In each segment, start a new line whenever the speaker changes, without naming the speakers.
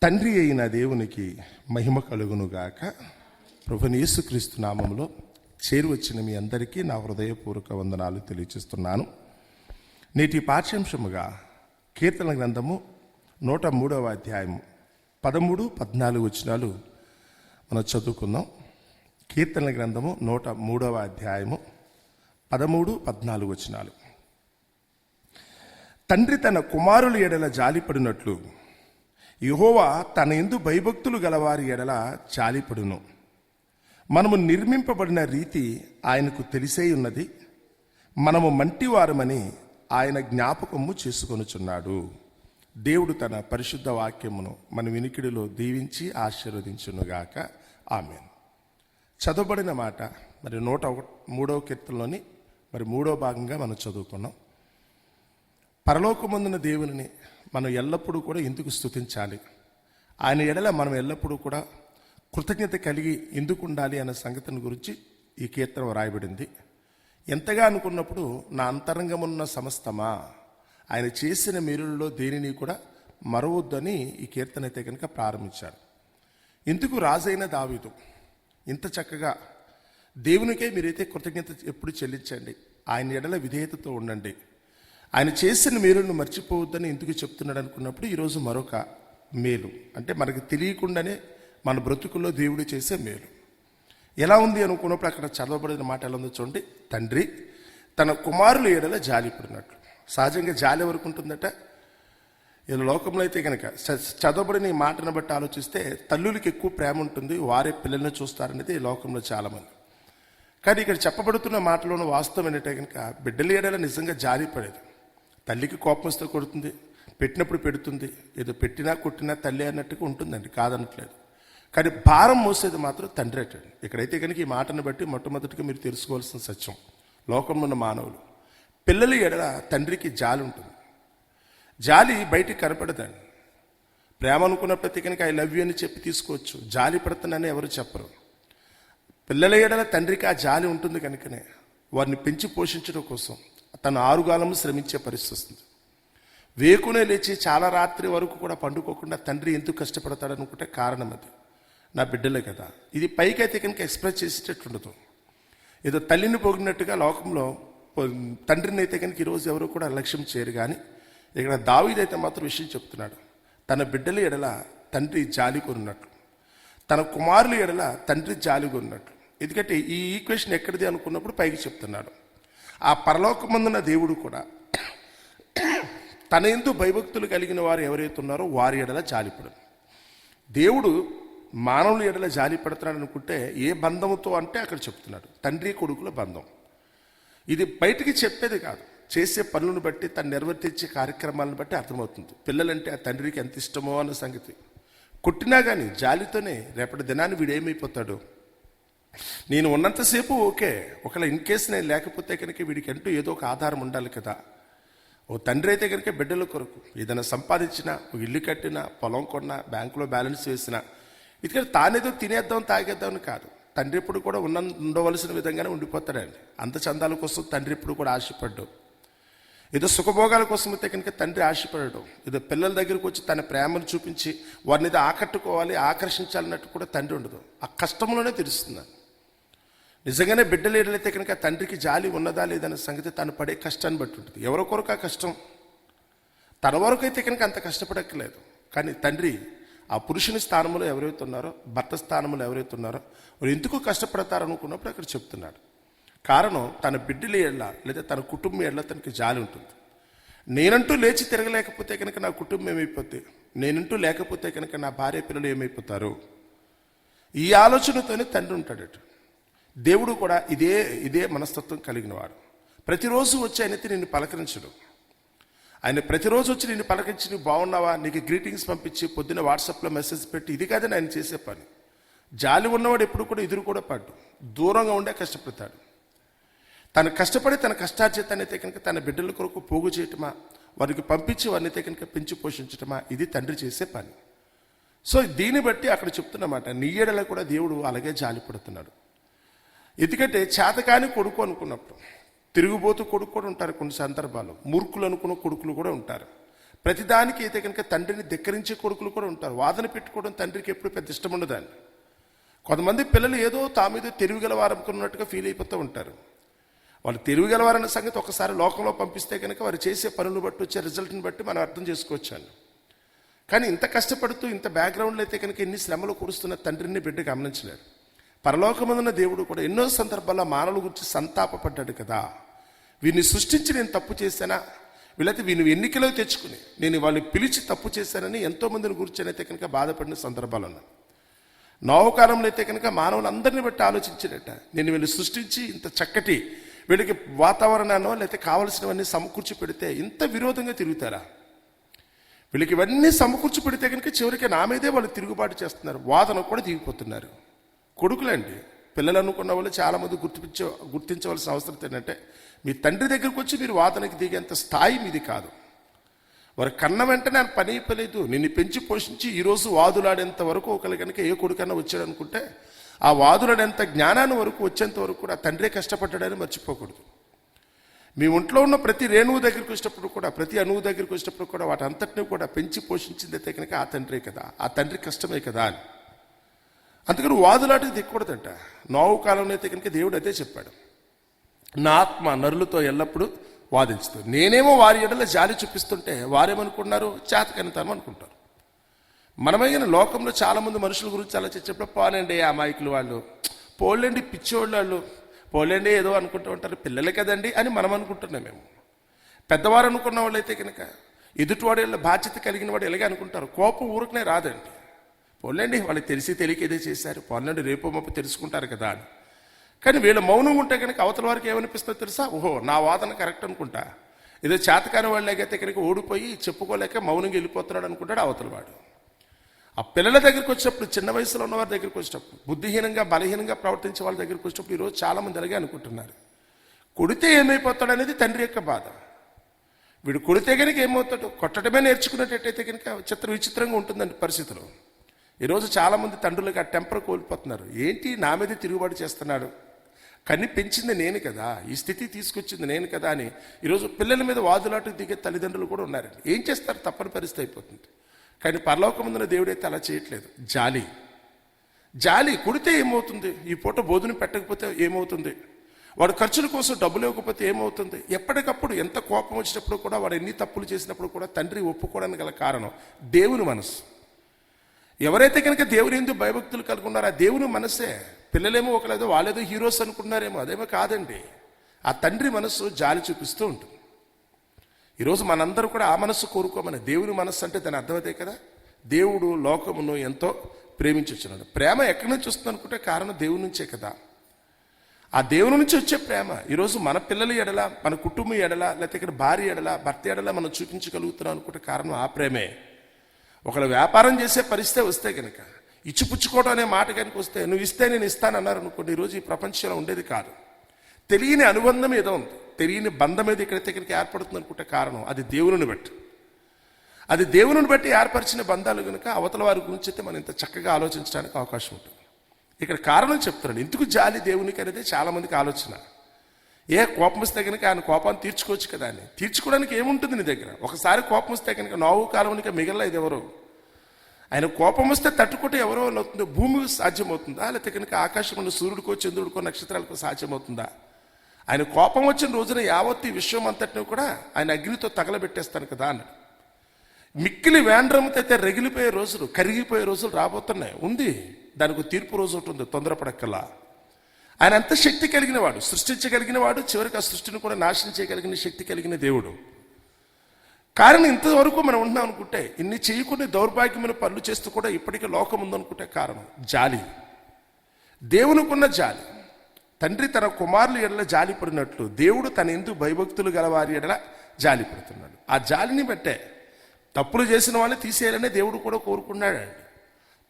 తండ్రి అయిన దేవునికి మహిమ కలుగునుగాక. ప్రభువైన యేసుక్రీస్తు నామములో చేరువచ్చిన మీ అందరికీ నా హృదయపూర్వక వందనాలు తెలియజేస్తున్నాను. నేటి పాఠ్యాంశముగా కీర్తన గ్రంథము 103వ అధ్యాయము 13-14 వచనాలు మనం చదువుకుందాం. కీర్తన గ్రంథము 103వ అధ్యాయము 13-14 వచనాలు. తండ్రి తన కుమారుల ఎడల జాలిపడినట్లు యెహోవా తన యందు భయభక్తులు గలవారి ఎడల జాలిపడును. మనము నిర్మింపబడిన రీతి ఆయనకు తెలిసే ఉన్నది. మనము మంటివారమని ఆయన జ్ఞాపకము చేసుకొనుచున్నాడు. దేవుడు తన పరిశుద్ధ వాక్యమును మన వినికిడిలో దీవించి ఆశీర్వదించునుగాక. ఆమేన్. చదవబడిన మాట మరి 103వ కీర్తనలోని మరి 3వ భాగంగా మనం చదువుకున్నాం. పరలోకమందున దేవుని మనం ఎల్లప్పుడూ కూడా ఎందుకు స్తుతించాలి, ఆయన ఎడల మనం ఎల్లప్పుడూ కూడా కృతజ్ఞత కలిగి ఎందుకు ఉండాలి అనే సంగతిని గురించి ఈ కీర్తన వ్రాయబడింది. ఎంతగా అనుకున్నప్పుడు నా అంతరంగమున్న సమస్తమా ఆయన చేసిన మేలులలో దేనిని కూడా మరవద్దని ఈ కీర్తన అయితే కనుక ప్రారంభించాడు. ఎందుకు రాజైన దావీదు ఇంత చక్కగా దేవునికే మీరైతే కృతజ్ఞత ఎప్పుడు చెల్లించండి, ఆయన ఎడల విధేయతతో ఉండండి, ఆయన చేసిన మేలును మర్చిపోవద్దని ఎందుకు చెప్తున్నాడు అనుకున్నప్పుడు ఈరోజు మరొక మేలు, అంటే మనకు తెలియకుండానే మన బ్రతుకుల్లో దేవుడు చేసే మేలు ఎలా ఉంది అనుకున్నప్పుడు అక్కడ చదవబడిన మాట ఎలా ఉందో చూడండి. తండ్రి తన కుమారుల ఎడల జాలిపడినట్లు. సహజంగా జాలి ఎవరికి ఉంటుందట? ఈ లోకంలో అయితే కనుక చదవబడిన ఈ మాటను బట్టి ఆలోచిస్తే తల్లులకి ఎక్కువ ప్రేమ ఉంటుంది, వారే పిల్లల్ని చూస్తారనేది ఈ లోకంలో చాలామంది. కానీ ఇక్కడ చెప్పబడుతున్న మాటలోని వాస్తవం ఏంటంటే కనుక బిడ్డల ఎడల నిజంగా జాలిపడేది. తల్లికి కోపం వస్తే కొడుతుంది, పెట్టినప్పుడు పెడుతుంది, ఏదో పెట్టినా కొట్టినా తల్లి అన్నట్టుగా ఉంటుందండి, కాదనట్లేదు. కానీ భారం మోసేది మాత్రం తండ్రి అటండి. ఇక్కడైతే కనుక ఈ మాటను బట్టి మొట్టమొదటిగా మీరు తెలుసుకోవాల్సిన సత్యం, లోకంలో ఉన్న మానవులు పిల్లల ఎడల తండ్రికి జాలి ఉంటుంది. జాలి బయటికి కనపడదండి. ప్రేమ అనుకున్నప్పటికీ కనుక ఐ లవ్ యూ అని చెప్పి తీసుకోవచ్చు, జాలి పడుతున్నానని ఎవరు చెప్పరు. పిల్లల ఎడల తండ్రికి ఆ జాలి ఉంటుంది కనుకనే వారిని పెంచి పోషించడం కోసం తను 6 కాలము శ్రమించే పరిస్థితి వస్తుంది. వేకునే లేచి చాలా రాత్రి వరకు కూడా పండుకోకుండా తండ్రి ఎందుకు కష్టపడతాడు అనుకుంటే కారణం అది, నా బిడ్డలే కదా. ఇది పైకైతే కనుక ఎక్స్ప్రెస్ చేసేటట్టు ఉండదు. ఏదో తల్లిని పోగినట్టుగా లోకంలో తండ్రిని అయితే కనుక ఈరోజు ఎవరు కూడా లక్ష్యం చేయరు. కానీ ఇక్కడ దావీదైతే మాత్రం విషయం చెప్తున్నాడు. తన బిడ్డల ఎడల తండ్రి జాలి కొన్నట్లు, తన కుమారుల ఎడల తండ్రి జాలి కొన్నట్లు. ఎందుకంటే ఈ ఈక్వేషన్ ఎక్కడిది అనుకున్నప్పుడు పైకి చెప్తున్నాడు. ఆ పరలోకమందున దేవుడు కూడా తన యందు భయభక్తులు కలిగిన వారు ఎవరైతే ఉన్నారో వారి ఎడల జాలిపడను. దేవుడు మానవుల ఎడల జాలి పడుతున్నాడు అనుకుంటే ఏ బంధముతో అంటే అక్కడ చెప్తున్నాడు తండ్రి కొడుకుల బంధం. ఇది బయటికి చెప్పేది కాదు, చేసే పనులను బట్టి తను నిర్వర్తించే కార్యక్రమాలను బట్టి అర్థమవుతుంది. పిల్లలంటే ఆ తండ్రికి ఎంత ఇష్టమో అన్న సంగతి. కొట్టినా కానీ జాలితోనే రేపటి దినాన్ని వీడేమైపోతాడు. నేను ఉన్నంతసేపు ఓకే, ఒకవేళ ఇన్ కేసు నేను లేకపోతే కనుక వీడికి అంటూ ఏదో ఒక ఆధారం ఉండాలి కదా. ఓ తండ్రి అయితే కనుక బిడ్డల కొరకు ఏదైనా సంపాదించినా, ఒక ఇల్లు కట్టినా, పొలం కొన్నా, బ్యాంకులో బ్యాలెన్స్ వేసినా, ఇది తానేదో తినేద్దాం తాగేద్దామని కాదు. తండ్రి ఎప్పుడు కూడా ఉండవలసిన విధంగానే ఉండిపోతాడండి. అంత చందాల కోసం తండ్రి ఎప్పుడు కూడా ఆశపడ్డాడు. ఏదో సుఖభోగాల కోసం అయితే కనుక తండ్రి ఆశపడడం, ఏదో పిల్లల దగ్గరకు వచ్చి తన ప్రేమను చూపించి వారిని ఏదో ఆకట్టుకోవాలి, ఆకర్షించాలన్నట్టు కూడా తండ్రి ఉండదు. ఆ కష్టంలోనే తెలుస్తుంది. నిజంగానే బిడ్డలు ఏడలైతే కనుక తండ్రికి జాలి ఉన్నదా లేదనే సంగతి తను పడే కష్టాన్ని బట్టి ఉంటుంది. ఎవరో కొరకు ఆ కష్టం, తన వరకు అయితే కనుక అంత కష్టపడక్కలేదు. కానీ తండ్రి ఆ పురుషుని స్థానంలో ఎవరైతే ఉన్నారో, భర్త స్థానంలో ఎవరైతే ఉన్నారో వారు ఎందుకు కష్టపడతారు అనుకున్నప్పుడు అక్కడ చెప్తున్నాడు. కారణం తన బిడ్డల ఏళ్ళ లేదా తన కుటుంబం ఏళ్ళ తనకి జాలి ఉంటుంది. నేనంటూ లేచి తిరగలేకపోతే కనుక నా కుటుంబం ఏమైపోతే, నేనంటూ లేకపోతే కనుక నా భార్య పిల్లలు ఏమైపోతారు, ఈ ఆలోచనతోనే తండ్రి ఉంటాడట. దేవుడు కూడా ఇదే మనస్తత్వం కలిగిన వాడు. ప్రతిరోజు వచ్చి ఆయనైతే నిన్ను పలకరించడు. ఆయన ప్రతిరోజు వచ్చి నిన్ను పలకరించి నువ్వు బాగున్నావా, నీకు గ్రీటింగ్స్ పంపించి పొద్దున్న వాట్సాప్లో మెసేజ్ పెట్టి, ఇది కాదని ఆయన చేసే పని. జాలి ఉన్నవాడు ఎప్పుడు కూడా ఎదురు కూడా పడ్డు, దూరంగా ఉండే కష్టపడతాడు. తను కష్టపడి తన కష్టార్జితాన్ని అయితే కనుక తన బిడ్డల కొరకు పోగు చేయటమా, వారికి పంపించి వారిని అయితే కనుక పెంచి పోషించటమా, ఇది తండ్రి చేసే పని. సో దీన్ని బట్టి అక్కడ చెప్తున్నమాట, నీ ఎడల కూడా దేవుడు అలాగే జాలి పడుతున్నాడు. ఎందుకంటే చేతకాని కొడుకు అనుకున్నప్పుడు తిరుగుబోతూ కొడుకు కూడా ఉంటారు. కొన్ని సందర్భాలు మూర్ఖులు అనుకున్న కొడుకులు కూడా ఉంటారు. ప్రతిదానికి అయితే కనుక తండ్రిని ధిక్కరించే కొడుకులు కూడా ఉంటారు. వాదన పెట్టుకోవడం తండ్రికి ఎప్పుడు పెద్ద ఇష్టం ఉండదండి. కొంతమంది పిల్లలు ఏదో తామేదో తెలివిగలవారనుకున్నట్టుగా ఫీల్ అయిపోతూ ఉంటారు. వాళ్ళు తెలివిగలవారన్న సంగతి ఒకసారి లోకంలో పంపిస్తే కనుక వారు చేసే పనులు బట్టి వచ్చే రిజల్ట్ని బట్టి మనం అర్థం చేసుకోవచ్చాను. కానీ ఇంత కష్టపడుతూ ఇంత బ్యాక్గ్రౌండ్లో అయితే కనుక ఎన్ని శ్రమలు కూరుస్తున్న తండ్రిని బిడ్డ గమనించలేరు. పరలోకమందున్న దేవుడు కూడా ఎన్నో సందర్భాల్లో మానవుల గురించి సంతాపపడ్డాడు కదా. వీరిని సృష్టించి నేను తప్పు చేశానా, వీళ్ళైతే వీళ్ళు ఎన్నికలో తెచ్చుకుని నేను వాళ్ళని పిలిచి తప్పు చేశానని ఎంతో మందిని గురించి అయితే కనుక బాధపడిన సందర్భాలు ఉన్నాయి. నోవ కాలంలో అయితే కనుక మానవులందరినీ బట్టి ఆలోచించినట్ట, నేను వీళ్ళు సృష్టించి ఇంత చక్కటి వీళ్ళకి వాతావరణాన్నో లేకపోతే కావలసినవన్నీ సమకూర్చి పెడితే ఇంత విరోధంగా తిరుగుతారా? వీళ్ళకి ఇవన్నీ సమకూర్చి పెడితే కనుక చివరికి నా మీదే వాళ్ళు తిరుగుబాటు చేస్తున్నారు, వాదన కూడా దిగిపోతున్నారు. కొడుకులండి, పిల్లలు అనుకున్న వాళ్ళు చాలామంది గుర్తించవలసిన అవసరం ఏంటంటే, మీ తండ్రి దగ్గరకు వచ్చి మీరు వాదనకి దిగేంత స్థాయి మీది కాదు. వారు కన్న వెంటనే ఆయన పని అయిపోలేదు. నిన్ను పెంచి పోషించి ఈరోజు వాదులాడేంత వరకు ఒకళ్ళు కనుక ఏ కొడుకన్నా వచ్చాడు అనుకుంటే, ఆ వాదులాడేంత జ్ఞానాన్ని వరకు వచ్చేంత వరకు కూడా తండ్రే కష్టపడ్డాడని మర్చిపోకూడదు. మీ ఒంట్లో ఉన్న ప్రతి రేణువు దగ్గరికి వచ్చినప్పుడు కూడా, ప్రతి అణువు దగ్గరికి వచ్చినప్పుడు కూడా వాటి అంతటిని కూడా పెంచి పోషించింది అయితే కనుక ఆ తండ్రే కదా, ఆ తండ్రి కష్టమే కదా అని. అందుకని వాదులాటకి దిక్కకూడదంట. నోవు కాలంలో అయితే కనుక దేవుడు అదే చెప్పాడు, నా ఆత్మ నరులతో ఎల్లప్పుడూ వాదించుతుంది. నేనేమో వారి ఎడల జాలి చూపిస్తుంటే వారేమనుకున్నారు, చేతకనితనం అనుకుంటారు. మనమైన లోకంలో చాలామంది మనుషుల గురించి అలా చెప్పినప్పుడు, పోనండి అమాయకులు వాళ్ళు, పోలేండి పిచ్చోళ్ళు వాళ్ళు, పోలేండి ఏదో అనుకుంటూ ఉంటారు, పిల్లలే కదండి అని మనం అనుకుంటున్నాం. మేము పెద్దవారు అనుకున్న వాళ్ళు అయితే కనుక ఎదుటివాడు బాధ్యత కలిగిన వాడు ఎలాగే అనుకుంటారు. కోపం ఊరికనే రాదండి. పోలేండి వాళ్ళకి తెలిసి తెలియక ఏదో చేశారు, పోలండి రేపు మొప్పు తెలుసుకుంటారు కదా అని. కానీ వీళ్ళ మౌనం ఉంటే కనుక అవతల వారికి ఏమనిపిస్తుందో తెలుసా, ఓహో నా వాదన కరెక్ట్ అనుకుంటా, ఏదో చేతకాని వాళ్ళకైతే కనుక ఓడిపోయి చెప్పుకోలేక మౌనంగా వెళ్ళిపోతున్నాడు అనుకుంటాడు అవతల వాడు. ఆ పిల్లల దగ్గరికి వచ్చినప్పుడు, చిన్న వయసులో ఉన్న వారి దగ్గరికి వచ్చినప్పుడు, బుద్ధిహీనంగా బలహీనంగా ప్రవర్తించే వాళ్ళ దగ్గరికి వచ్చినప్పుడు ఈరోజు చాలామంది అలాగే అనుకుంటున్నారు. కొడితే ఏమైపోతాడు అనేది తండ్రి యొక్క బాధ. వీడు కొడితే కనుక ఏమవుతాడు, కొట్టడమే నేర్చుకునేటట్టయితే కనుక విచిత్రంగా ఉంటుందండి పరిస్థితులు. ఈరోజు చాలామంది తండ్రులకు ఆ టెంపర్ కోల్పోతున్నారు. ఏంటి నా మీద తిరుగుబాటు చేస్తున్నాడు, కన్ని పెంచింది నేను కదా, ఈ స్థితి తీసుకొచ్చింది నేను కదా అని ఈరోజు పిల్లల మీద వాదులాటకు దిగే తల్లిదండ్రులు కూడా ఉన్నారండి. ఏం చేస్తారు, తప్పని పరిస్థితి అయిపోతుంది. కానీ పరలోకమందున దేవుడైతే అలా చేయట్లేదు. జాలి కొడితే ఏమవుతుంది, ఈ పూట భోజనం పెట్టకపోతే ఏమవుతుంది, వాడు ఖర్చుల కోసం డబ్బులు ఇవ్వకపోతే ఏమవుతుంది, ఎప్పటికప్పుడు ఎంత కోపం వచ్చినప్పుడు కూడా, వాడు ఎన్ని తప్పులు చేసినప్పుడు కూడా తండ్రి ఒప్పుకోవడానికి గల కారణం దేవుని మనసు. ఎవరైతే కనుక దేవుని ఎందుకు భయభక్తులు కలిగి ఉన్నారో ఆ దేవుని మనసే. పిల్లలేమో ఒకలేదో వాళ్ళేదో హీరోస్ అనుకుంటున్నారేమో, అదేమో కాదండి. ఆ తండ్రి మనస్సు జాలి చూపిస్తూ ఉంటుంది. ఈరోజు మనందరూ కూడా ఆ మనస్సు కోరుకోమని. దేవుని మనస్సు అంటే దాని అర్థమైతే కదా, దేవుడు లోకమును ఎంతో ప్రేమించుచున్నాడు. ప్రేమ ఎక్కడి నుంచి వస్తుంది అనుకుంటే కారణం దేవుని నుంచే కదా. ఆ దేవుని నుంచి వచ్చే ప్రేమ ఈరోజు మన పిల్లల ఎడల, మన కుటుంబం ఎడల, లేకపోతే ఇక్కడ భార్య ఎడల, భర్త ఎడల మనం చూపించగలుగుతున్నాం అనుకుంటే కారణం ఆ ప్రేమే. ఒకళ్ళు వ్యాపారం చేసే పరిస్థితి వస్తే కనుక, ఇచ్చిపుచ్చుకోవడం అనే మాట కనుక వస్తే, నువ్వు ఇస్తే నేను ఇస్తానన్నారు అనుకోండి, ఈరోజు ఈ ప్రపంచంలో ఉండేది కాదు. తెలియని అనుబంధం ఏదో ఉంది, తెలియని బంధం ఏదో ఇక్కడైతే ఇక్కడికి ఏర్పడుతుంది అనుకుంటే కారణం అది దేవుని బట్టి. అది దేవుని బట్టి ఏర్పరిచిన బంధాలు కనుక అవతల వారి గురించి అయితే మనం ఇంత చక్కగా ఆలోచించడానికి అవకాశం ఉంటుంది. ఇక్కడ కారణం చెప్తున్నాడు, ఎందుకు జాలి దేవునికి అనేది చాలా మందికి ఆలోచన. కోపం వస్తే కనుక ఆయన కోపాన్ని తీర్చుకోవచ్చు కదా అని. తీర్చుకోవడానికి ఏముంటుంది నీ దగ్గర? ఒకసారి కోపం వస్తే కనుక నోవు కాలంలో మిగల ఇది ఎవరో. ఆయన కోపం వస్తే తట్టుకుంటే ఎవరో అవుతుందో, భూమి సాధ్యమవుతుందా, లేకపోతే కనుక ఆకాశంలో సూర్యుడికో చంద్రుడికో నక్షత్రాలకో సాధ్యమవుతుందా? ఆయన కోపం వచ్చిన రోజున యావత్తు ఈ విశ్వం అంతటిని కూడా ఆయన అగ్నితో తగలబెట్టేస్తాను కదా అన్నాడు. మిక్కిలి వేండ్రముతో అయితే రగిలిపోయే రోజులు, కరిగిపోయే రోజులు రాబోతున్నాయి. ఉంది, దానికి తీర్పు రోజు ఉంటుంది, తొందరపడక్కలా. ఆయన అంత శక్తి కలిగిన వాడు, సృష్టించగలిగిన వాడు, చివరికి ఆ సృష్టిని కూడా నాశనం చేయగలిగిన శక్తి కలిగిన దేవుడు. కారణం ఇంతవరకు మనం ఉంటున్నాం అనుకుంటే, ఇన్ని చేయకుండా దౌర్భాగ్యమైన పనులు చేస్తూ కూడా ఇప్పటికీ లోకం ఉందనుకుంటే కారణం జాలి. దేవునికున్న జాలి. తండ్రి తన కుమారుల ఎడల జాలి పడినట్లు దేవుడు తన ఎందుకు భయభక్తులు గలవారి ఎడల జాలి పడుతున్నాడు. ఆ జాలిని బట్టే తప్పులు చేసిన వాళ్ళని తీసేయాలనే దేవుడు కూడా కోరుకున్నాడు.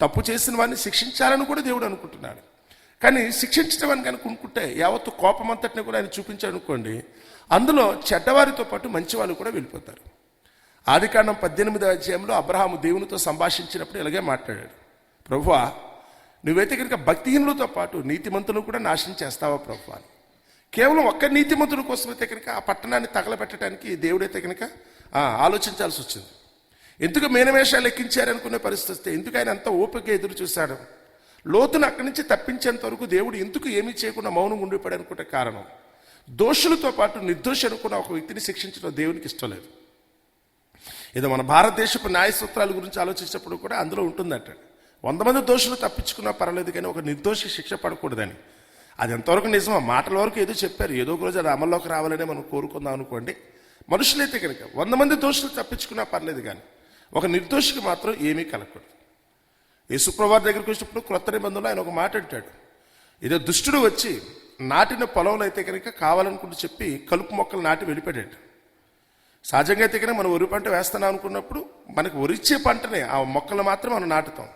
తప్పు చేసిన వాడిని శిక్షించాలని కూడా దేవుడు అనుకుంటున్నాడు. కానీ శిక్షించడం అని కనుక అనుకుంటే యావత్తు కోపం అంతటిని కూడా ఆయన చూపించాడనుకోండి, అందులో చెడ్డవారితో పాటు మంచి వాళ్ళు కూడా వెళ్ళిపోతారు. ఆదికాండం 18వ అధ్యాయంలో అబ్రహాము దేవునితో సంభాషించినప్పుడు ఇలాగే మాట్లాడాడు, ప్రభువా నువ్వైతే కనుక భక్తిహీనులతో పాటు నీతిమంతులను కూడా నాశనం చేస్తావా ప్రభువా? కేవలం ఒక్క నీతిమంతుల కోసం అయితే కనుక ఆ పట్టణాన్ని తగలబెట్టడానికి దేవుడైతే కనుక ఆలోచించాల్సి వచ్చింది. ఎందుకు మీనమేషాలు ఎక్కించారనుకునే పరిస్థితి వస్తే ఎందుకు ఆయన అంత ఓపిక ఎదురు చూశాడు? లోతును అక్కడి నుంచి తప్పించేంత వరకు దేవుడు ఎందుకు ఏమీ చేయకుండా మౌనంగా ఉండిపోయాడు అనుకుంటే కారణం, దోషులతో పాటు నిర్దోషి అనుకున్న ఒక వ్యక్తిని శిక్షించడం దేవునికి ఇష్టం లేదు. ఏదో మన భారతదేశపు న్యాయ సూత్రాల గురించి ఆలోచించినప్పుడు కూడా అందులో ఉంటుందట, 100 మంది దోషులు తప్పించుకున్నా పర్వాలేదు కానీ ఒక నిర్దోషి శిక్ష పడకూడదని. అది ఎంతవరకు నిజమా? మాటల వరకు ఏదో చెప్పారు, ఏదో ఒక రోజు అది అమల్లోకి రావాలనే మనం కోరుకుందాం అనుకోండి. మనుషులైతే కనుక 100 మంది దోషులు తప్పించుకున్నా పర్లేదు కానీ ఒక నిర్దోషికి మాత్రం ఏమీ కలగకూడదు. యేసుప్రభువారి దగ్గరికి వచ్చినప్పుడు క్రొత్త నిబంధనలో ఆయన ఒక మాట అంటాడు, ఏదో దుష్టుడు వచ్చి నాటిన పొలంలో అయితే కనుక కావాలనుకుంటూ చెప్పి కలుపు మొక్కలు నాటి వెళ్ళిపోయాడు. సహజంగా అయితే కనుక మనం వరి పంట వేస్తున్నాం అనుకున్నప్పుడు మనకు వరిచ్చే పంటనే ఆ మొక్కలు మాత్రం మనం నాటుతాం.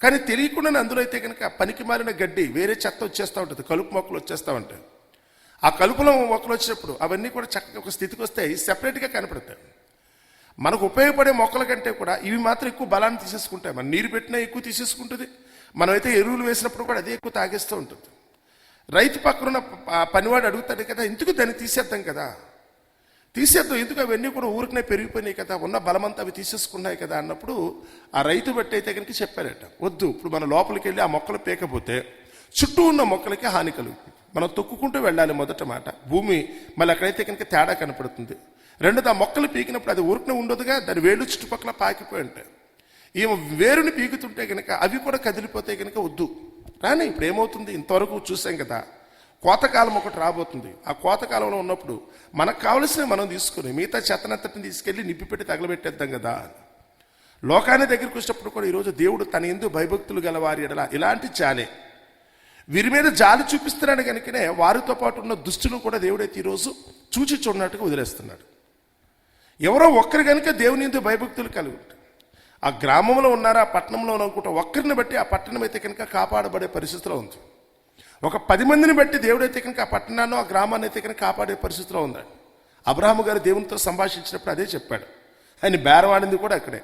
కానీ తెలియకుండానే అందులో అయితే కనుక పనికి మారిన గడ్డి వేరే చెత్త వచ్చేస్తూ ఉంటుంది, కలుపు మొక్కలు వచ్చేస్తూ ఉంటాయి. ఆ కలుపులో మొక్కలు వచ్చినప్పుడు అవన్నీ కూడా చక్కగా ఒక స్థితికి వస్తాయి, సెపరేట్గా కనపడతాయి. మనకు ఉపయోగపడే మొక్కల కంటే కూడా ఇవి మాత్రం ఎక్కువ బలాన్ని తీసేసుకుంటాయి. మనం నీరు పెట్టినా ఎక్కువ తీసేసుకుంటుంది, మనమైతే ఎరువులు వేసినప్పుడు కూడా అదే ఎక్కువ తాగేస్తూ ఉంటుంది. రైతు పక్కన పనివాడు అడుగుతాడు కదా, ఎందుకు దాన్ని తీసేద్దాం కదా, తీసేద్దాం ఎందుకు, అవన్నీ కూడా ఊరికనే పెరిగిపోయినాయి కదా, ఉన్న బలమంతా అవి తీసేసుకున్నాయి కదా అన్నప్పుడు ఆ రైతు బట్టి అయితే కనుక చెప్పారట, వద్దు, ఇప్పుడు మన లోపలికి వెళ్ళి ఆ మొక్కలు పీకపోతే చుట్టూ ఉన్న మొక్కలకి హాని కలుగుతుంది. మనం తొక్కుకుంటూ వెళ్ళాలి మొదట మాట, భూమి మళ్ళీ అక్కడైతే కనుక తేడా కనపడుతుంది. రెండోది ఆ మొక్కలు పీకినప్పుడు అది ఊరికనే ఉండదుగా, దాని వేళ్ళు చుట్టుపక్కల పాకిపోయి ఉంటాయి. ఈమె వేరుని పీకుతుంటే కనుక అవి కూడా కదిలిపోతే కనుక వద్దు రాని. ఇప్పుడు ఏమవుతుంది, ఇంతవరకు చూసాం కదా, కోతకాలం ఒకటి రాబోతుంది. ఆ కోతకాలంలో ఉన్నప్పుడు మనకు కావలసినవి మనం తీసుకుని మిగతా చెత్తనంతటిని తీసుకెళ్ళి నిప్పి పెట్టి తగలబెట్టేద్దాం కదా. లోకాన్ని దగ్గరికి వచ్చినప్పుడు కూడా ఈరోజు దేవుడు తన యందు భయభక్తులు గల వారి ఎడల ఇలాంటి జాలే, వీరి మీద జాలి చూపిస్తున్నాడు కనుకనే వారితో పాటు ఉన్న దుష్టులు కూడా దేవుడైతే ఈరోజు చూచి చూడనట్టుగా వదిలేస్తున్నాడు. ఎవరో ఒక్కరు కనుక దేవుని యందు భయభక్తులు కలిగి ఉంటారు, ఆ గ్రామంలో ఉన్నారా పట్టణంలో అనుకుంటా ఒక్కరిని బట్టి ఆ పట్టణం అయితే కనుక కాపాడబడే పరిస్థితిలో ఉంది. ఒక 10 మందిని బట్టి దేవుడైతే కనుక ఆ పట్టణాన్ని ఆ గ్రామాన్ని అయితే కనుక కాపాడే పరిస్థితిలో ఉందండి. అబ్రహాము గారు దేవునితో సంభాషించినప్పుడు అదే చెప్పాడు, ఆయన బేరవాడింది కూడా అక్కడే.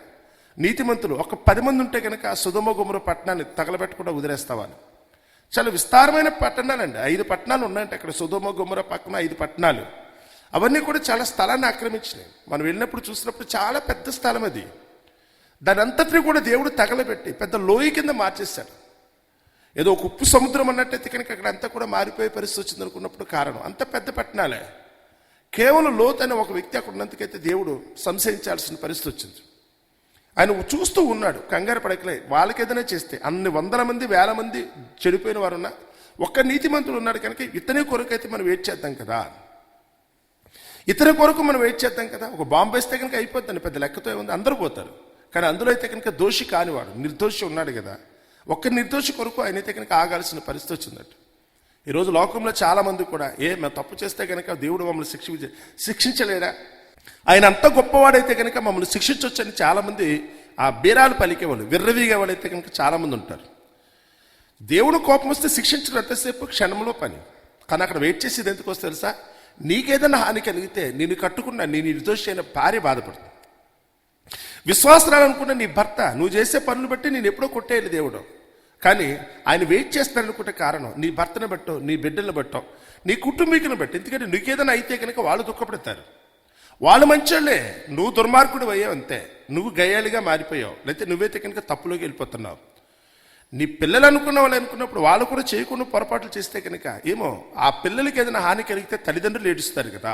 నీతిమంతులు ఒక 10 మంది ఉంటే కనుక ఆ సొదొమ గొమొర్రా పట్టణాన్ని తగలబెట్టకుండా వదిలేస్తావని. చాలా విస్తారమైన పట్టణాలండి, 5 పట్టణాలు ఉన్నాయంటే అక్కడ సొదొమ గొమొర్రా పక్కన 5 పట్టణాలు. అవన్నీ కూడా చాలా స్థలాన్ని ఆక్రమించినాయి. మనం వెళ్ళినప్పుడు చూసినప్పుడు చాలా పెద్ద స్థలం అది. దాని అంతటిని కూడా దేవుడు తగలబెట్టి పెద్ద లోయ కింద మార్చేశాడు. ఏదో ఒక ఉప్పు సముద్రం అన్నట్టయితే కనుక అక్కడ అంతా కూడా మారిపోయే పరిస్థితి వచ్చింది అనుకున్నప్పుడు కారణం అంత పెద్ద పట్టణాలే. కేవలం లోతు అనే ఒక వ్యక్తి అక్కడ ఉన్నందుకైతే దేవుడు సంశయించాల్సిన పరిస్థితి వచ్చింది. ఆయన చూస్తూ ఉన్నాడు, కంగారు పడకలే. వాళ్ళకి ఏదైనా చేస్తే అన్ని 100 మంది 1000 మంది చెడిపోయిన వారు ఉన్నా ఒక్క నీతిమంతుడు ఉన్నాడు కనుక ఇతని కొరకైతే మనం వెయిట్ చేద్దాం కదా, ఇతని కొరకు మనం వెయిట్ చేద్దాం కదా. ఒక బాంబు వేస్తే కనుక అయిపోద్దని పెద్ద లెక్కతో ఏముంది, అందరూ పోతారు. కానీ అందులో అయితే కనుక దోషి కానివాడు నిర్దోషి ఉన్నాడు కదా, ఒక్క నిర్దోషి కొరకు ఆయన అయితే కనుక ఆగాల్సిన పరిస్థితి వచ్చిందట. ఈరోజు లోకంలో చాలా మంది కూడా మేము తప్పు చేస్తే కనుక దేవుడు మమ్మల్ని శిక్షించలేడా, ఆయన అంత గొప్పవాడైతే కనుక మమ్మల్ని శిక్షించవచ్చని చాలామంది ఆ బీరాలు పలికేవాళ్ళు విర్రవీగే వాళ్ళైతే కనుక చాలామంది ఉంటారు. దేవుడు కోపం వస్తే శిక్షించడం ఎంతసేపు క్షణంలో పని, కానీ అక్కడ వెయిట్ చేసేది ఎందుకు వస్తే తెలుసా, నీకేదైనా హాని కలిగితే నేను కట్టుకున్న నీ నిర్దోషి అయిన భార్య బాధపడుతుంది. విశ్వాసరాలు అనుకున్న నీ భర్త నువ్వు చేసే పనులు బట్టి నేను ఎప్పుడో కొట్టేయాలి దేవుడు, కానీ ఆయన వెయిట్ చేస్తారనుకుంటే కారణం నీ భర్తను బట్టో నీ బిడ్డలను బట్టో నీ కుటుంబీకులను బట్టి. ఎందుకంటే నీకేదైనా అయితే కనుక వాళ్ళు దుఃఖపడతారు, వాళ్ళు మంచోళ్ళే, నువ్వు దుర్మార్గుడు అయ్యావు అంతే, నువ్వు గయ్యాలిగా మారిపోయావు, లేకపోతే నువ్వైతే కనుక తప్పులోకి వెళ్ళిపోతున్నావు. నీ పిల్లలు అనుకున్న వాళ్ళు అనుకున్నప్పుడు వాళ్ళు కూడా చేయకుండా పొరపాట్లు చేస్తే కనుక ఏమో ఆ పిల్లలకి ఏదైనా హాని కలిగితే తల్లిదండ్రులు ఏడుస్తారు కదా,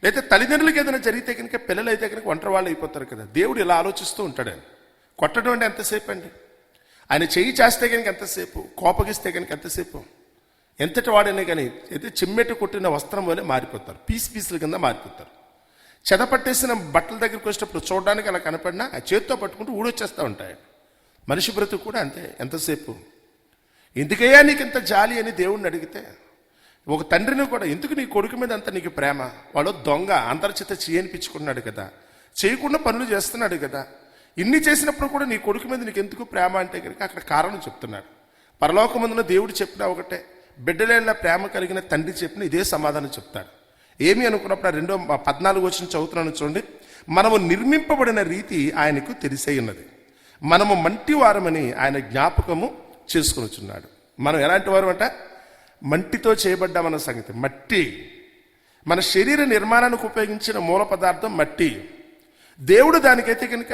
లేకపోతే తల్లిదండ్రులకి ఏదైనా జరిగితే కనుక పిల్లలు అయితే కనుక ఒంటరి వాళ్ళు అయిపోతారు కదా. దేవుడు ఇలా ఆలోచిస్తూ ఉంటాడు. కొట్టడం అంటే ఎంతసేపు అండి, ఆయన చెయ్యి చేస్తే కనుక ఎంతసేపు, కోపగిస్తే కనుక ఎంతసేపు, ఎంతటి వాడైనా కానీ అయితే చిమ్మెట్టు కొట్టిన వస్త్రం వల్లే మారిపోతారు, పీసుల కింద మారిపోతారు. చెదపట్టేసిన బట్టల దగ్గరికి వచ్చినప్పుడు చూడడానికి అలా కనపడినా ఆ చేతితో పట్టుకుంటూ ఊడొచ్చేస్తూ ఉంటాయి. మనిషి బ్రతుకు కూడా అంతే, ఎంతసేపు. ఎందుకయ్యా నీకు ఇంత జాలి అని దేవుణ్ణి అడిగితే, ఒక తండ్రిని కూడా ఎందుకు నీ కొడుకు మీద అంత నీకు ప్రేమ, వాడు దొంగ అంతర్చిత చేయనిపించుకున్నాడు కదా, చేయకుండా పనులు చేస్తున్నాడు కదా, ఇన్ని చేసినప్పుడు కూడా నీ కొడుకు మీద నీకు ఎందుకు ప్రేమ అంటే కనుక అక్కడ కారణం చెప్తున్నాడు. పరలోకమందున దేవుడు చెప్పినా ఒకటే, బిడ్డలేళ్ళ ప్రేమ కలిగిన తండ్రి చెప్పిన ఇదే సమాధానం చెప్తాడు. ఏమి అనుకున్నప్పుడు 2:14 వచనం చదువుతున్నాను చూడండి. మనము నిర్మింపబడిన రీతి ఆయనకు తెలిసే ఉన్నది, మనము మంటి వారమని ఆయన జ్ఞాపకము చేసుకొనిచున్నాడు. మనం ఎలాంటి వారు అంట, మంటితో చేయబడ్డామన్న సంగతి. మట్టి మన శరీర నిర్మాణానికి ఉపయోగించిన మూల పదార్థం మట్టి. దేవుడు దానికైతే కనుక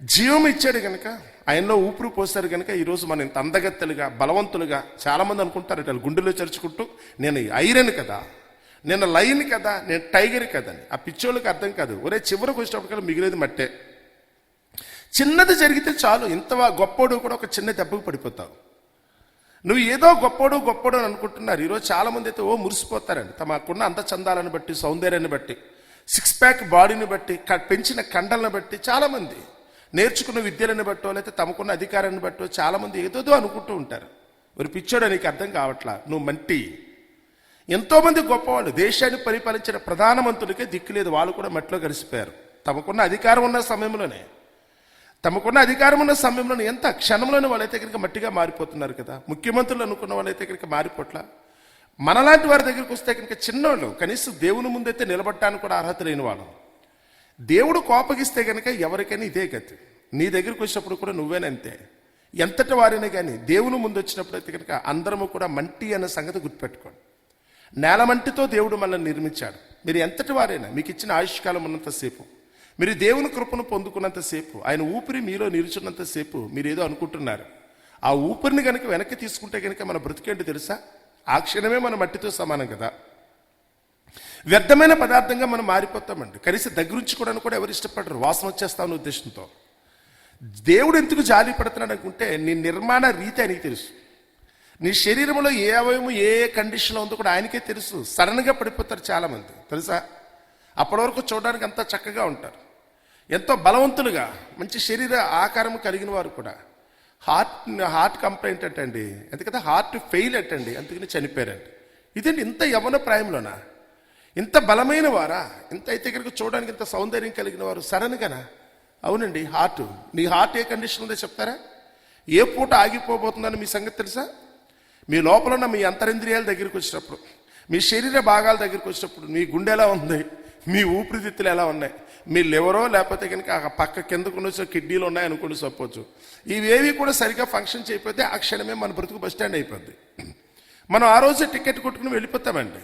జీవం ఇచ్చాడు కనుక, ఆయనలో ఊపిరి పోస్తారు కనుక ఈరోజు మనం ఇంత అందగత్తెలుగా బలవంతులుగా, చాలామంది అనుకుంటారు ఇట్లా గుండెలో చరుచుకుంటూ నేను ఐరన్ కదా, నేను లైన్ కదా, నేను టైగర్ కదా అని. ఆ పిచ్చోళ్ళకి అర్థం కాదు. ఒరే చివరికి వచ్చినప్పటికల్లా మిగిలేదు మట్టే. చిన్నది జరిగితే చాలు, ఇంత గొప్పోడు కూడా ఒక చిన్న దెబ్బకు పడిపోతావు. నువ్వు ఏదో గొప్పోడు అని అనుకుంటున్నారు. ఈరోజు చాలా మంది అయితే మురిసిపోతారండి తమకున్న అంత చందాలను బట్టి, సౌందర్యాన్ని బట్టి, 6 ప్యాక్ బాడీని బట్టి, పెంచిన కండలను బట్టి, చాలామంది నేర్చుకున్న విద్యలను బట్టో లేకపోతే తమకున్న అధికారాన్ని బట్టో చాలామంది ఏదోదో అనుకుంటూ ఉంటారు. మరి పిచ్చోడు నీకు అర్థం కావట్లా, నువ్వు మంటి. ఎంతోమంది గొప్పవాళ్ళు దేశాన్ని పరిపాలించిన ప్రధానమంత్రులకే దిక్కులేదు, వాళ్ళు కూడా మట్టిలో కలిసిపోయారు. తమకున్న అధికారం ఉన్న సమయంలోనే ఎంత క్షణంలోనే వాళ్ళైతే కనుక మట్టిగా మారిపోతున్నారు కదా. ముఖ్యమంత్రులు అనుకున్న వాళ్ళైతే కనుక మారిపోట్ల. మనలాంటి వారి దగ్గరికి వస్తే కనుక చిన్నవాళ్ళు, కనీసం దేవుని ముందైతే నిలబడటానికి కూడా అర్హత లేని వాళ్ళు. దేవుడు కోపగిస్తే కనుక ఎవరికైనా ఇదే గతి. నీ దగ్గరికి వచ్చినప్పుడు కూడా నువ్వేనంతే. ఎంతటి వారైనా కానీ దేవుని ముందు వచ్చినప్పుడు అయితే కనుక అందరము కూడా మంటి అన్న సంగతి గుర్తుపెట్టుకోండి. నేల మంటితో దేవుడు మనల్ని నిర్మించాడు. మీరు ఎంతటి వారైనా, మీకు ఇచ్చిన ఆయుష్కాలం ఉన్నంతసేపు, మీరు దేవుని కృపను పొందుకున్నంతసేపు, ఆయన ఊపిరి మీలో నిలుచున్నంతసేపు మీరు ఏదో అనుకుంటున్నారు. ఆ ఊపిరిని కనుక వెనక్కి తీసుకుంటే కనుక మన బ్రతికేంటి తెలుసా? ఆ క్షణమే మన మట్టితో సమానం కదా. వ్యర్థమైన పదార్థంగా మనం మారిపోతామండి. కనీసం దగ్గరుంచుకోవడానికి కూడా ఎవరు ఇష్టపడరు, వాసన వచ్చేస్తామన్న ఉద్దేశంతో. దేవుడు ఎందుకు జాలి పడుతున్నాడు అనుకుంటే, నీ నిర్మాణ రీతి ఆయనకి తెలుసు. నీ శరీరంలో ఏ అవయవం ఏ కండిషన్లో ఉందో కూడా ఆయనకే తెలుసు. సడన్గా పడిపోతారు చాలామంది తెలుసా. అప్పటి వరకు చూడడానికి అంతా చక్కగా ఉంటారు, ఎంతో బలవంతులుగా, మంచి శరీర ఆకారం కలిగిన వారు కూడా హార్ట్ కంప్లైంట్ అంటండి, ఎందుకంటే హార్ట్ ఫెయిల్ అంటండి, అందుకని చనిపోయారండి. ఇదండి ఇంత యవ్వన ప్రాయంలోనా, ఇంత బలమైన వారా, ఇంత అయితే కనుక చూడడానికి ఇంత సౌందర్యం కలిగిన వారు సడన్గానా? అవునండి, నీ హార్ట్ ఏ కండిషన్ ఉందో చెప్తారా? ఏ పూట ఆగిపోబోతుందని మీ సంగతి తెలుసా? మీ లోపల ఉన్న మీ అంతరింద్రియాల దగ్గరికి వచ్చినప్పుడు, మీ శరీర భాగాల దగ్గరికి వచ్చినప్పుడు మీ గుండె ఎలా ఉంది, మీ ఊపిరితిత్తులు ఎలా ఉన్నాయి, మీ లివరో లేకపోతే కనుక ఆ పక్క కిందకు వచ్చే కిడ్నీలు ఉన్నాయనుకోండి సపోజ్, ఇవేవి కూడా సరిగ్గా ఫంక్షన్ చేయకపోతే ఆ క్షణమే మన బ్రతుకు బస్ స్టాండ్ అయిపోద్ది. మనం ఆ రోజే టికెట్ కొట్టుకుని వెళ్ళిపోతామండి.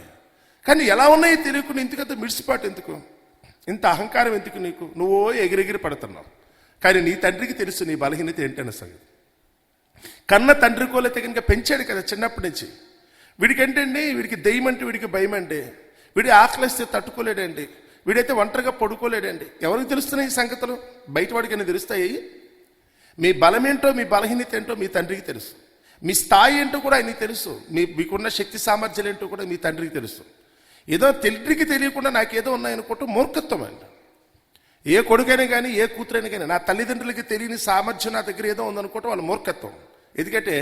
కానీ ఎలా ఉన్నాయో తెలియకుండా ఇంతకంత మిడిసిపాటు ఎందుకు, ఇంత అహంకారం ఎందుకు నీకు? నువ్వు ఎగిరెగిరి పడుతున్నావు. కానీ నీ తండ్రికి తెలుసు నీ బలహీనత ఏంటనే సంగతి. కన్న తండ్రి కోలైతే కనుక పెంచాడు కదా చిన్నప్పటి నుంచి. వీడికంటండి, వీడికి దెయ్యం అంటే వీడికి భయం అండి, వీడి ఆకలిస్తే తట్టుకోలేడండి, వీడైతే ఒంటరిగా పడుకోలేడండి. ఎవరికి తెలుస్తున్నాయి ఈ సంగతులు? బయట వాడికైనా తెలుస్తాయి. మీ బలం ఏంటో మీ బలహీనత ఏంటో మీ తండ్రికి తెలుసు. మీ స్థాయి ఏంటో కూడా ఆయనకి తెలుసు. మీకున్న శక్తి సామర్థ్యాలు ఏంటో కూడా మీ తండ్రికి తెలుసు. ఏదో తండ్రికి తెలియకుండా నాకేదో ఉన్నాయనుకోవటం మూర్ఖత్వం అండి. ఏ కొడుకైనా కానీ ఏ కూతురైనా కానీ నా తల్లిదండ్రులకి తెలియని సామర్థ్యం నా దగ్గర ఏదో ఉందనుకోవటం వాళ్ళ మూర్ఖత్వం. ఎందుకంటే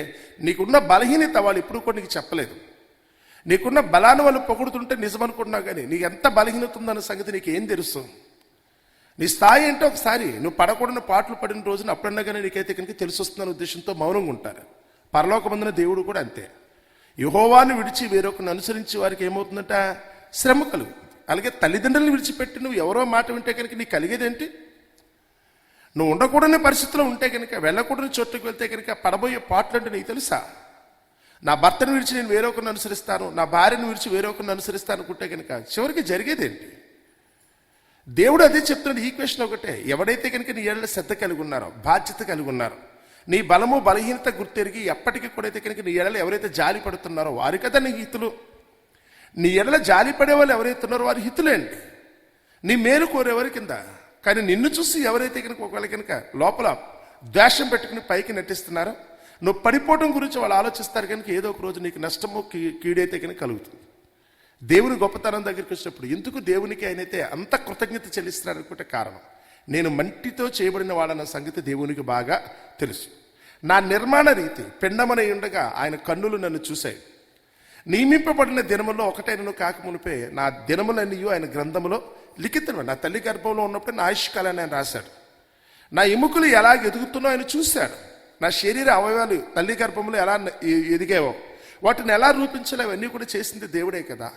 నీకున్న బలహీనత వాళ్ళు ఇప్పుడు కూడా నీకు చెప్పలేదు. నీకున్న బలాన్ని వాళ్ళు పొగుడుతుంటే నిజం అనుకుంటున్నావు, కానీ నీకు ఎంత బలహీనత ఉందన్న సంగతి నీకు ఏం తెలుసు? నీ స్థాయి ఏంటో ఒకసారి నువ్వు పడకూడని పాటలు పడిన రోజున అప్పుడన్నా కానీ నీకైతే కనుక తెలిసి వస్తుందన్న ఉద్దేశంతో మౌనంగా ఉంటారు. పరలోకమందున దేవుడు కూడా అంతే. యెహోవాను విడిచి వేరొకరిని అనుసరించి వారికి ఏమవుతుందంట? శ్రమ కలుగుతుంది. అలాగే తల్లిదండ్రులను విడిచిపెట్టి నువ్వు ఎవరో మాట వింటే కనుక నీకు కలిగేదేంటి? నువ్వు ఉండకూడని పరిస్థితిలో ఉంటే కనుక, వెళ్ళకూడని చోటుకు వెళ్తే కనుక పడబోయే పాటలు అంటే నీకు తెలుసా? నా భర్తను విడిచి నేను వేరొకరిని అనుసరిస్తాను, నా భార్యను విడిచి వేరొకరిని అనుసరిస్తాను అనుకుంటే కనుక చివరికి జరిగేదేంటి? దేవుడు అదే చెప్తున్నాడు. ఈక్వేషన్ ఒకటే. ఎవడైతే కనుక నీ ఏళ్ళ శ్రద్ధ కలిగి ఉన్నారో, బాధ్యత కలిగి ఉన్నారో, నీ బలము బలహీనత గుర్తెరిగి ఎప్పటికీ కూడా అయితే కనుక నీ ఎడల ఎవరైతే జాలి పడుతున్నారో వారి కదా నీ హితులు. నీ ఎడల జాలి పడే వాళ్ళు ఎవరైతే ఉన్నారో వారి హితులేండి, నీ మేలు కోరేవారి కింద. కానీ నిన్ను చూసి ఎవరైతే కనుక ఒకవేళ కనుక లోపల ద్వేషం పెట్టుకుని పైకి నటిస్తున్నారో, నువ్వు పడిపోవడం గురించి వాళ్ళు ఆలోచిస్తారు కనుక ఏదో ఒక రోజు నీకు నష్టము కీడైతే కనుక కలుగుతుంది. దేవుని గొప్పతనం దగ్గరికి వచ్చినప్పుడు ఎందుకు దేవునికి ఆయనైతే అంత కృతజ్ఞత చెల్లిస్తున్నారు అనుకుంటే కారణం, నేను మంటితో చేయబడిన వాళ్ళన్న సంగతి దేవునికి బాగా తెలుసు. నా నిర్మాణ రీతి పిండమనై ఉండగా ఆయన కన్నులు నన్ను చూశాయి. నియమింపబడిన దినములో ఒకటైనను కాకమునిపే నా దినములన్నీ ఆయన గ్రంథములో లిఖితమే. నా తల్లి గర్భంలో ఉన్నప్పుడు నా ఆయుష్కాలాన్ని ఆయన రాశాడు. నా ఎముకలు ఎలా ఎదుగుతున్నో ఆయన చూశాడు. నా శరీర అవయవాలు తల్లి గర్భంలో ఎలా ఎదిగావో, వాటిని ఎలా రూపించాలో అవన్నీ కూడా చేసింది దేవుడే కదా.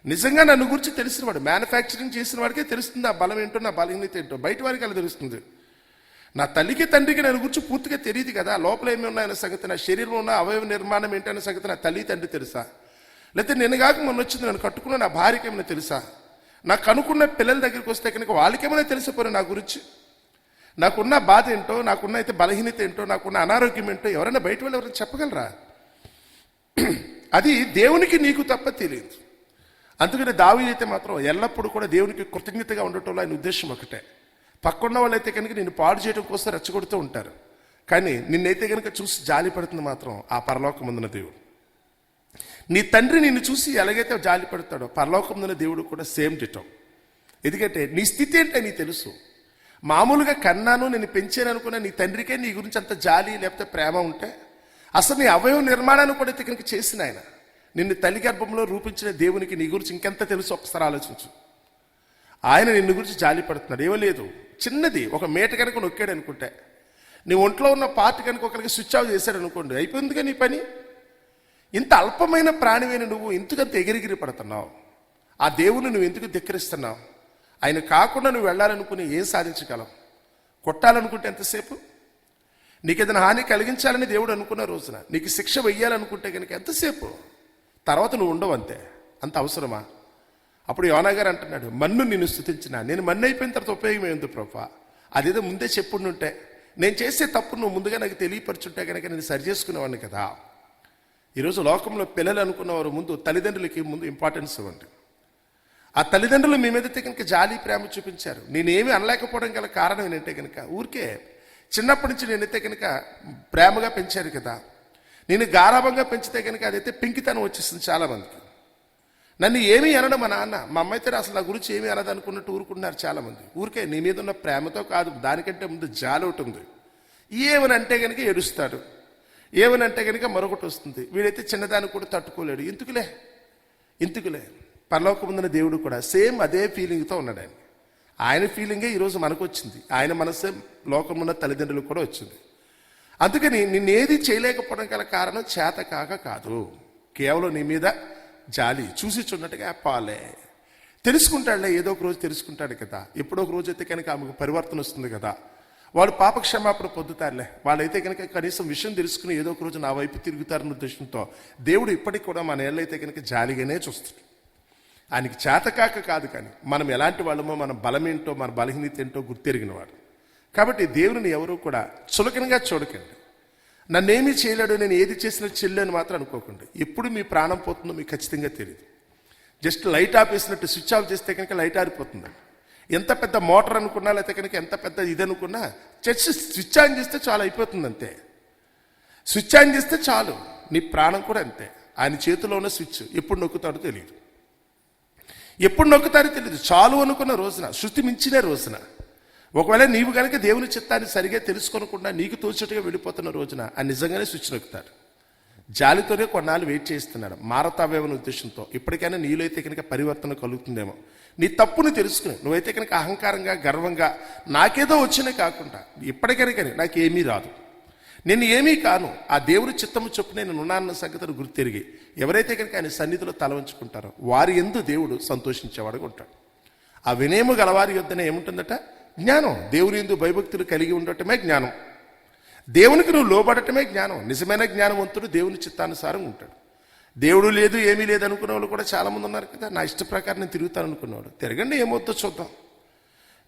నిజంగా నన్ను గురించి తెలిసిన వాడు, మ్యానుఫ్యాక్చరింగ్ చేసిన వాడికే తెలుస్తుంది ఆ బలం ఏంటో, నా బలహీనత ఏంటో. బయట వారికి అలా తెలుస్తుంది. నా తల్లికి తండ్రికి నన్ను గురించి పూర్తిగా తెలియదు కదా. లోపల ఏమి ఉన్నాయన్న సంగతి, నా శరీరంలో ఉన్న అవయవ నిర్మాణం ఏంటన్న సంగతి నా తల్లి తండ్రి తెలుసా? లేకపోతే నేను కాక మొన్న వచ్చింది నన్ను కట్టుకున్న నా భార్యకి ఏమైనా తెలుసా? నాకు అనుకున్న పిల్లల దగ్గరికి వస్తే కనుక వాళ్ళకేమైనా తెలిసిపోరు నా గురించి, నాకున్న బాధ ఏంటో, నాకున్న అయితే బలహీనత ఏంటో, నాకున్న అనారోగ్యం ఏంటో ఎవరైనా బయట వాళ్ళు ఎవరైనా చెప్పగలరా? అది దేవునికి నీకు తప్ప తెలియదు. అందుకని దావీదు అయితే మాత్రం ఎల్లప్పుడూ కూడా దేవునికి కృతజ్ఞతగా ఉండటంలో ఆయన ఉద్దేశం ఒకటే. పక్కన్న వాళ్ళైతే కనుక నిన్ను పాడు చేయడం కోసం రెచ్చగొడుతూ ఉంటారు, కానీ నిన్నైతే కనుక చూసి జాలి పడుతుంది మాత్రం ఆ పరలోకమందున దేవుడు. నీ తండ్రి నిన్ను చూసి ఎలాగైతే జాలి పడతాడో పరలోకమందున దేవుడు కూడా సేమ్ డిటో. ఎందుకంటే నీ స్థితి ఏంటో నీకు తెలుసు. మామూలుగా కన్నాను, నేను పెంచాను అనుకున్నా నీ తండ్రికే నీ గురించి అంత జాలి లేకపోతే ప్రేమ ఉంటే అసలు నీ అవయవ నిర్మాణాన్ని కూడా అయితే కనుక చేసిన ఆయన, నిన్ను తల్లి గర్భంలో రూపించిన దేవునికి నీ గురించి ఇంకెంత తెలుసు ఒకసారి ఆలోచించు. ఆయన నిన్ను గురించి జాలి పడుతున్నాడు. ఏమో లేదు, చిన్నది ఒక మేట కనుక నొక్కాడు అనుకుంటే, నీ ఒంట్లో ఉన్న పార్ట్ కనుక ఒకరికి స్విచ్ ఆఫ్ చేశాడు అనుకోండి, అయిపోయిందిగా నీ పని. ఇంత అల్పమైన ప్రాణివైన నువ్వు ఎందుకంత ఎగిరిగిరి పడుతున్నావు? ఆ దేవుని నువ్వు ఎందుకు ధిక్కరిస్తున్నావు? ఆయన కాకుండా నువ్వు వెళ్ళాలనుకుని ఏం సాధించగలవు? కొట్టాలనుకుంటే ఎంతసేపు? నీకు ఏదైనా హాని కలిగించాలని దేవుడు అనుకున్న రోజున, నీకు శిక్ష వెయ్యాలనుకుంటే కనుక ఎంతసేపు? తర్వాత నువ్వు ఉండవు, అంతే. అంత అవసరమా? అప్పుడు యోనా గారు అంటున్నాడు, మన్ను నిన్ను స్తుతించిన, నేను మన్ను అయిపోయిన తర్వాత ఉపయోగం ఏంది ప్రభా? అదేదో ముందే చెప్పుండుంటే, నేను చేసే తప్పు నువ్వు ముందుగా నాకు తెలియపరచుంటే కనుక నేను సరి చేసుకునేవాడిని కదా. ఈరోజు లోకంలో పిల్లలు అనుకున్నవారు ముందు తల్లిదండ్రులకి ముందు ఇంపార్టెన్స్ ఇవ్వండి. ఆ తల్లిదండ్రులు మీ మీదైతే కనుక జాలి ప్రేమ చూపించారు. నేనేమి అనలేకపోవడం గల కారణం ఏంటంటే కనుక ఊరికే చిన్నప్పటి నుంచి నేనైతే కనుక ప్రేమగా పెంచారు కదా. నేను గారాభంగా పెంచితే కనుక అదైతే పింకితనం వచ్చేస్తుంది చాలామందికి. నన్ను ఏమీ అనడం మా నాన్న, మా అమ్మ అయితే అసలు నా గురించి ఏమీ అనదు అనుకున్నట్టు ఊరుకుంటున్నారు చాలామంది. ఊరికే నీ మీద ఉన్న ప్రేమతో కాదు, దానికంటే ముందు జాలి ఒకటి ఉంది. ఏమనంటే కనుక ఏడుస్తాడు, ఏమనంటే కనుక మరొకటి వస్తుంది. వీడైతే చిన్నదాన్ని కూడా తట్టుకోలేడు. ఇందుకులే పరలోకముందున దేవుడు కూడా సేమ్ అదే ఫీలింగ్తో ఉన్నాడు. ఆయన ఫీలింగే ఈరోజు మనకు వచ్చింది. ఆయన మనసే లోకమున్న తల్లిదండ్రులకు కూడా వచ్చింది. అందుకని నిన్నేది చేయలేకపోవడం గల కారణం చేత కాదు, కేవలం నీ మీద జాలి చూసి చున్నట్టుగా పాలే. తెలుసుకుంటాడులే, ఏదో ఒక రోజు తెలుసుకుంటాడు కదా. ఎప్పుడో ఒక రోజు అయితే కనుక ఆమెకు పరివర్తన వస్తుంది కదా. వాడు పాపక్షమాపణ పొందుతారులే. వాళ్ళైతే కనుక కనీసం విషయం తెలుసుకుని ఏదో ఒక రోజు నా వైపు తిరుగుతారన్న ఉద్దేశంతో దేవుడు ఇప్పటికి కూడా మన ఏళ్ళైతే కనుక జాలిగానే చూస్తాడు. ఆయనకి చేతకాక కాదు, కానీ మనం ఎలాంటి వాళ్ళమో, మన బలమేంటో, మన బలహీనత ఏంటో గుర్తెరిగిన వాడు. కాబట్టి దేవుని ఎవరూ కూడా చులకనగా చూడకండి. నన్నేమీ చేయలేడు, నేను ఏది చేసినా చెల్లు అని మాత్రం అనుకోకండి. ఎప్పుడు మీ ప్రాణం పోతుందో మీకు ఖచ్చితంగా తెలియదు. జస్ట్ లైట్ ఆఫ్ వేసినట్టు స్విచ్ ఆఫ్ చేస్తే కనుక లైట్ ఆరిపోతుందండి. ఎంత పెద్ద మోటార్ అనుకున్నా, లేకపోతే కనుక ఎంత పెద్ద ఇది అనుకున్నా, జస్ట్ స్విచ్ ఆన్ చేస్తే చాలు, అయిపోతుంది అంతే. స్విచ్ ఆన్ చేస్తే చాలు. నీ ప్రాణం కూడా అంతే. ఆయన చేతిలో ఉన్న స్విచ్ ఎప్పుడు నొక్కుతాడో తెలియదు, ఎప్పుడు నొక్కుతారో తెలియదు. చాలు అనుకున్న రోజున, శృతి మించిన రోజున, ఒకవేళ నీవు కనుక దేవుని చిత్తాన్ని సరిగా తెలుసుకోనకుండా నీకు తోచట్టుగా వెళ్ళిపోతున్న రోజున ఆయన నిజంగానే స్విచ్ నొక్కుతాడు. జాలితోనే కొన్నాళ్ళు వెయిట్ చేస్తున్నాడు, మారతావేమన్న ఉద్దేశంతో. ఇప్పటికైనా నీలో అయితే కనుక పరివర్తన కలుగుతుందేమో. నీ తప్పును తెలుసుకుని నువ్వైతే కనుక అహంకారంగా, గర్వంగా నాకేదో వచ్చినా కాకుండా, ఇప్పటికైనా నాకేమీ రాదు, నేను ఏమీ కాను, ఆ దేవుని చిత్తము చొప్పున నేను ఉన్నాన్న సంగతిని గుర్తెరిగి ఎవరైతే కనుక ఆయన సన్నిధిలో తల వంచుకుంటారో వారి యందు దేవుడు సంతోషించేవాడుగా ఉంటాడు. ఆ వినయము గలవారి యొద్దనే ఏముంటుందట? జ్ఞానం. దేవుని యందు భయభక్తులు కలిగి ఉండటమే జ్ఞానం. దేవునికి నువ్వు లోబడటమే జ్ఞానం. నిజమైన జ్ఞానవంతుడు దేవుని చిత్తానుసారం ఉంటాడు. దేవుడు లేదు, ఏమీ లేదు అనుకునే వాళ్ళు కూడా చాలామంది ఉన్నారు కదా. నా ఇష్ట ప్రకారం నేను తిరుగుతాను అనుకునేవాడు. తిరగండి, ఏమవుతుందో చూద్దాం.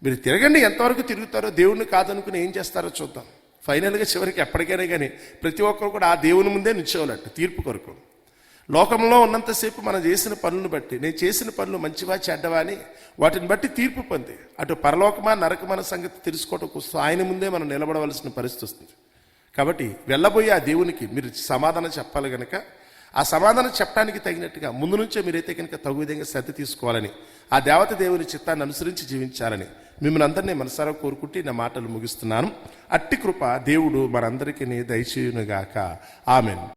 మీరు తిరగండి, ఎంతవరకు తిరుగుతారో, దేవుడిని కాదనుకుని ఏం చేస్తారో చూద్దాం. ఫైనల్గా చివరికి ఎప్పటికైనా కానీ ప్రతి ఒక్కరు కూడా ఆ దేవుని ముందే నిల్చోవాలట తీర్పు కొరకు. లోకంలో ఉన్నంతసేపు మనం చేసిన పనులను బట్టి, నేను చేసిన పనులు మంచివా చెడ్డవా అని వాటిని బట్టి తీర్పు పొంది అటు పరలోకమా నరకమన్న సంగతి తెలుసుకోవడం కోసం ఆయన ముందే మనం నిలబడవలసిన పరిస్థితి వస్తుంది. కాబట్టి వెళ్ళబోయే ఆ దేవునికి మీరు సమాధానం చెప్పాలి కనుక ఆ సమాధానం చెప్పడానికి తగినట్టుగా ముందు నుంచే మీరైతే కనుక తగు విధంగా శ్రద్ధ తీసుకోవాలని, ఆ దేవత దేవుని చిత్తాన్ని అనుసరించి జీవించాలని మిమ్మల్ని అందరినీ మనసారా కోరుకుంటే నా మాటలు ముగిస్తున్నాను. అట్టి కృప దేవుడు మనందరికీ దయచేయునుగాక. ఆమెన్.